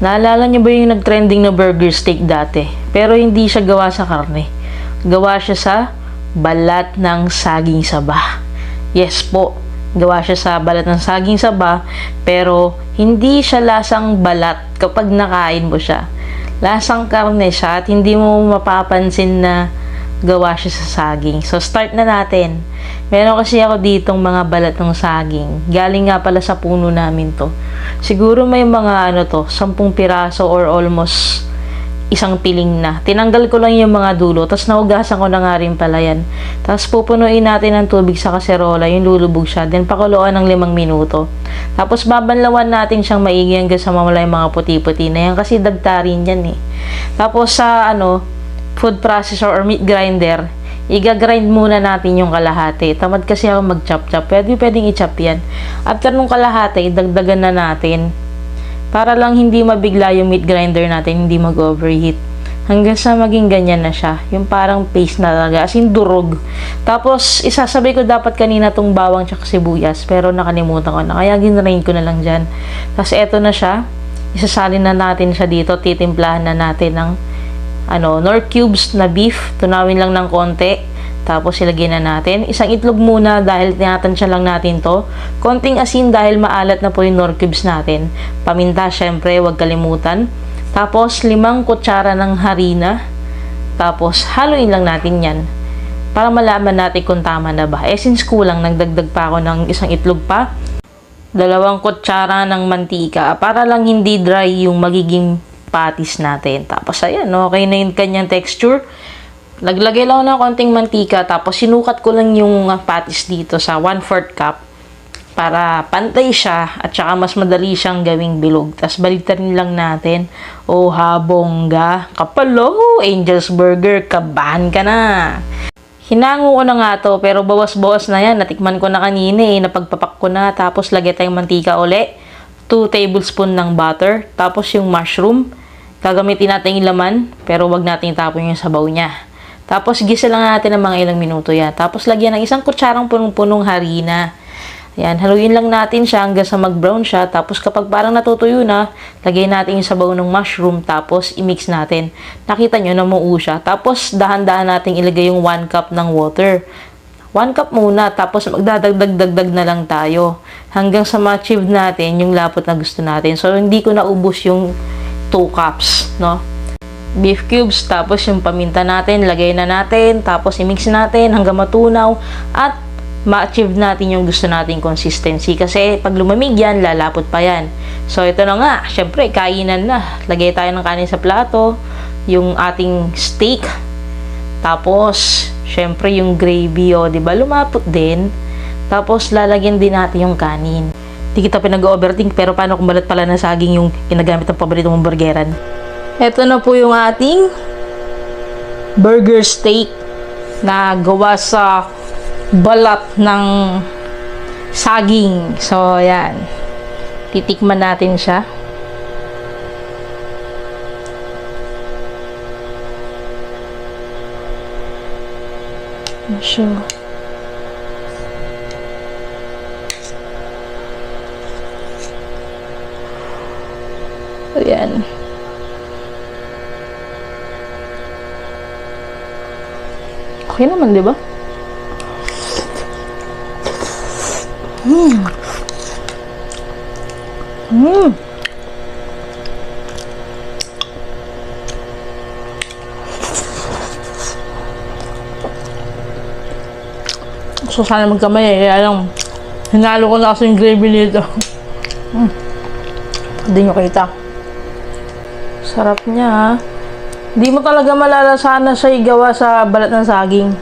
Naalala niyo ba yung nag-trending na burger steak dati? Pero hindi siya gawa sa karne. Gawa siya sa balat ng saging saba. Yes po, gawa siya sa balat ng saging saba, pero hindi siya lasang balat kapag nakain mo siya. Lasang karne siya at hindi mo mapapansin na gawa siya sa saging. So, start na natin. Meron kasi ako ditong mga balat ng saging. Galing nga pala sa puno namin to. Siguro may mga 10 piraso or almost isang piling na. Tinanggal ko lang yung mga dulo, tapos naugasan ko na nga rin pala yan. Tapos pupunuin natin ng tubig sa kaserola, yung lulubog siya. Then pakuluan ng 5 minuto. Tapos babanlawan natin siyang maigi hanggang sa mamala yung mga puti-puti na yan kasi dagtarin yan eh. Tapos sa food processor or meat grinder, i-grind muna natin yung kalahati. Tamad kasi ako mag-chop-chop. Pwedeng i-chop yan. After nung kalahati, dagdagan na natin. Para lang hindi mabigla yung meat grinder natin, hindi mag-overheat. Hanggang sa maging ganyan na siya. Yung parang paste na talaga. As in, durog. Tapos, isasabay ko dapat kanina tong bawang tsaka sibuyas. Pero nakalimutan ko na. Kaya ginrain ko na lang dyan. Tapos, eto na siya. Isasalin na natin siya dito. Titimplahan na natin ng Knorr cubes na beef. Tunawin lang ng konti. Tapos ilagay na natin. Isang itlog muna dahil tinatansya lang natin to. Konting asin dahil maalat na po yung Knorr cubes natin. Paminta syempre, huwag kalimutan. Tapos 5 kutsara ng harina. Tapos haluin lang natin yan. Para malaman natin kung tama na ba. Since kulang, nagdagdag pa ako ng isang itlog pa. 2 kutsara ng mantika. Para lang hindi dry yung magiging patis natin. Tapos ayan, okay na yung kanyang texture. Naglagay lang ako ng konting mantika, tapos sinukat ko lang yung patis dito sa 1/4 cup para pantay siya at saka mas madali siyang gawing bilog. Tapos baliktarin lang natin. Oh, habongga. Kapalo, Angel's Burger, kabahan ka na. Hinango ko na nga to, pero bawas-bawas na yan. Natikman ko na kanina napagpapak ko na. Tapos lagay tayong mantika uli. 2 tablespoon ng butter. Tapos yung mushroom. Gagamitin natin yung laman, pero wag natin itapon yung sabaw niya. Tapos, gisa lang natin ng mga ilang minuto yan. Tapos, lagyan ng 1 kutsarang punong-punong harina. Ayan, haluin lang natin siya hanggang sa mag-brown siya. Tapos, kapag parang natutuyo na, lagay natin yung sabaw ng mushroom. Tapos, i-mix natin. Nakita nyo, namuo siya. Tapos, dahan-dahan natin ilagay yung 1 cup ng water. 1 cup muna. Tapos, magdadagdag na lang tayo. Hanggang sa ma-achieve natin yung lapot na gusto natin. So, hindi ko naubos yung 2 cups, no? Beef cubes, tapos yung paminta natin, lagay na natin, tapos i-mix natin hanggang matunaw at ma-achieve natin yung gusto nating consistency. Kasi pag lumamig yan, lalapot pa yan. So, ito na nga, syempre, kainan na. Lagay tayo ng kanin sa plato, yung ating steak, tapos, syempre, yung gravy, diba, lumapot din. Tapos, lalagyan din natin yung kanin. Di kita pinag-overthink, pero paano kung balat pala na saging yung ginagamit ng paborito mong burgeran? Ito na po yung ating burger steak na gawa sa balat ng saging. So, ayan. Titikman natin siya. So, ayan. Okay naman, di ba? So, sana magkamay kaya lang hinalo ko na kasi yung gravy nito. Hindi nyo kita. Sarap niya. Di mo talaga malalasahan na siya igawa sa balat ng saging.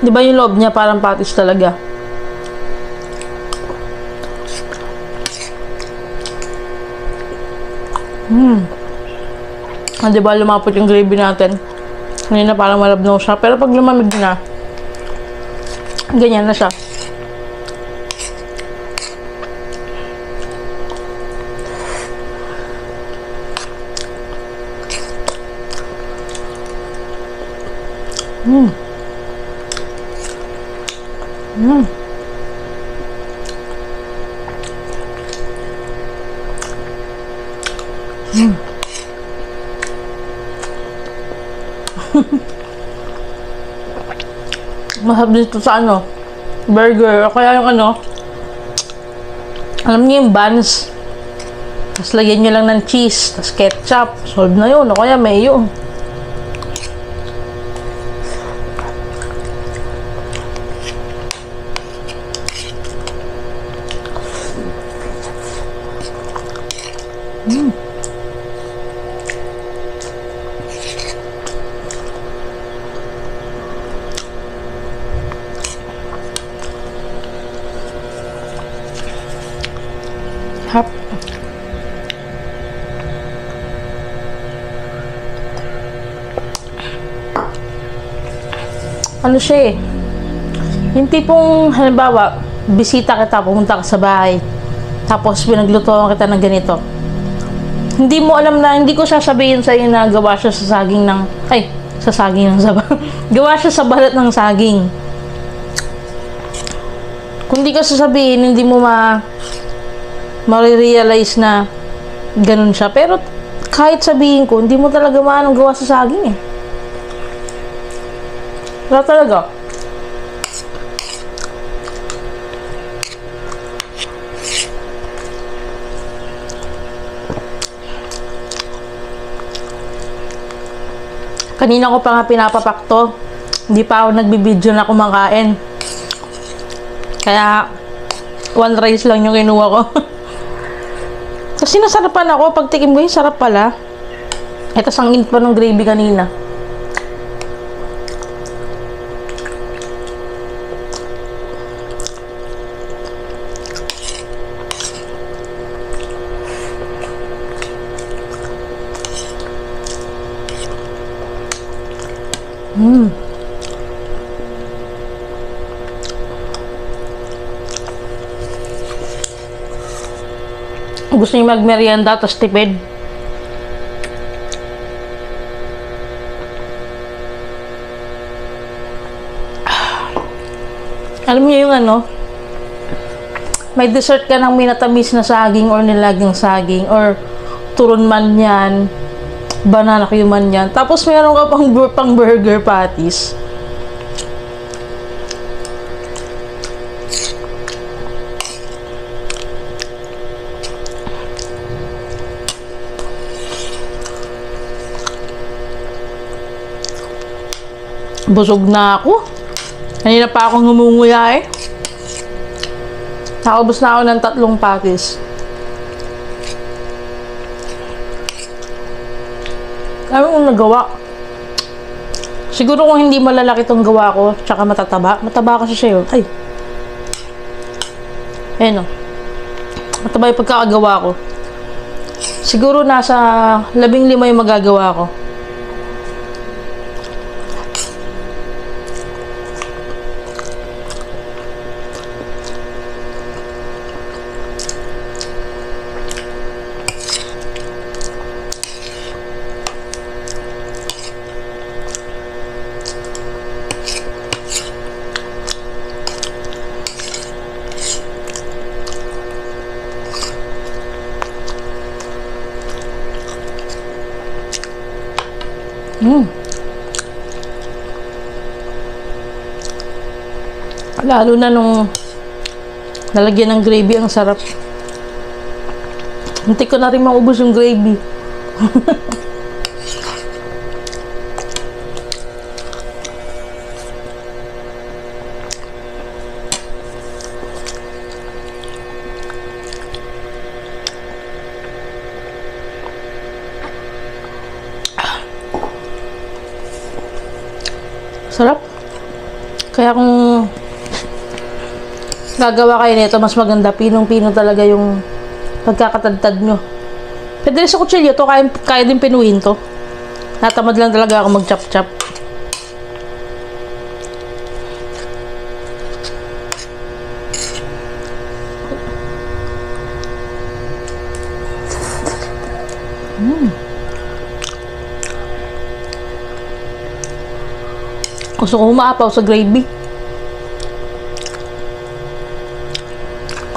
Di ba yung loob niya parang patis talaga? Di ba lumapot yung gravy natin? Kanina parang malabnaw siya. Pero pag lumamig na, ganyan na siya. Mm. Mm. Mm. Masarap dito sa ano, burger. O kaya yung ano, alam niyo yung buns. Tapos lagyan nyo lang ng cheese, tapos ketchup. Solve na yun. O kaya mayo. Mm. Hap. Ano siya eh, yung tipong halimbawa bisita kita, pumunta ka sa bahay tapos pinaglutuan kita ng ganito, hindi mo alam na, hindi ko sasabihin sa'yo na gawa siya sa saging ng sa saging ng saba gawa siya sa balat ng saging. Kung di ka sasabihin, hindi mo marirealize na ganun siya. Pero kahit sabihin ko, hindi mo talaga maanong gawa sa saging eh. Wala talaga. Kanina ko pa nga pinapapakto. Hindi pa ako nagbibideo na kumakain. Kaya, one rice lang yung kinuha ko. Kasi nasarapan ako. Pag tikim ko yung sarap pala. Ito sang init pa ng gravy kanina. Gusto niyo magmerienda tapos tipid? Alam niyo yung ano, may dessert ka ng minatamis na saging or nilagang saging or turon man yan, banana Q man yan, tapos meron ka pang burger patties. Busog na ako. Kanina pa akong ngumunguya eh. Nakaubos na ako ng 3 patties. Kami kong nagawa. Siguro kung hindi malalaki itong gawa ko, tsaka mataba kasi siya yun. Ay. Ayan o. Mataba yung pagkakagawa ko. Siguro nasa 15 yung magagawa ko. Lalo na nung nalagyan ng gravy, ang sarap. Hindi ko na rin maubos yung gravy. Sarap. Kaya kung gagawa kayo nito, mas maganda, pinong-pino talaga yung pagkakatadtad nyo. Pwede rin sa kutsilyo to, kaya din pinuhin to. Natamad lang talaga ako mag-chop-chop. Gusto ko umaapaw sa gravy.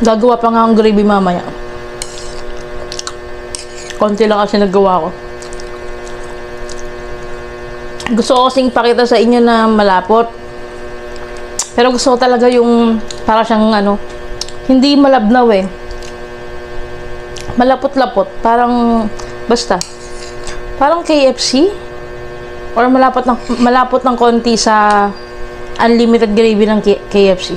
Gagawa pa nga ang gravy mamaya. Konti lang kasi nagawa ko. Gusto ko kasing pakita sa inyo na malapot. Pero gusto ko talaga yung para siyang ano, hindi malabnaw eh. Malapot-lapot. Parang, basta. Parang KFC. Or malapot ng konti sa unlimited gravy ng KFC.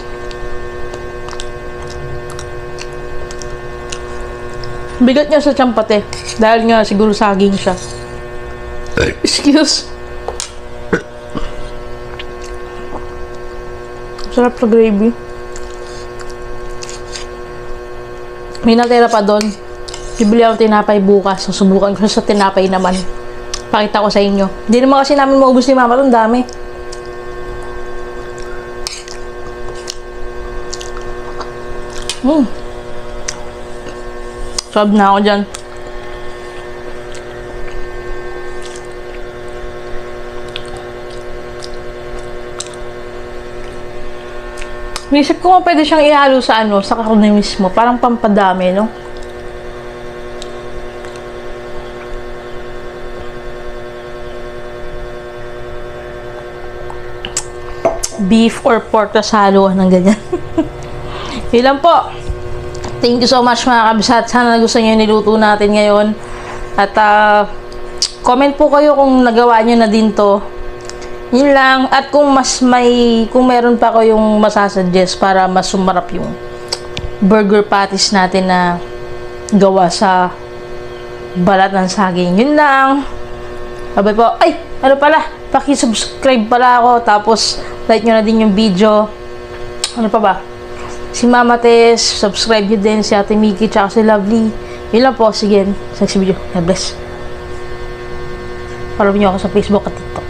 Bigat niya sa tiyampate. Dahil nga siguro saging siya. Excuse. Sarap sa gravy. May natira pa doon. Bibili ako tinapay bukas. Susubukan ko sa tinapay naman. Pakita ko sa inyo. Hindi naman kasi namin maubos ni mama. Ang dami. Sarap na ako dyan. Isip ko pwede siyang ihalo sa ano, sa karne mismo. Parang pampadami, no? Beef or pork na halo ng ganyan. Yun lang po. Thank you so much mga kabisat. Sana gusto niyo yung niluto natin ngayon. At comment po kayo kung nagawa niyo na din to. Yun lang. At kung meron pa kayong masasuggest para mas sumarap yung burger patties natin na gawa sa balat ng saging. Yun lang. Sabay po. Ay! Ano pala? Paki-subscribe pala ako. Tapos like nyo na din yung video. Ano pa ba? Si Mama Tess, subscribe nyo din. Si Ate Mickey, tsaka si Lovely. Yun lang po. Sige, sa next video. God bless. Follow nyo ako sa Facebook at TikTok.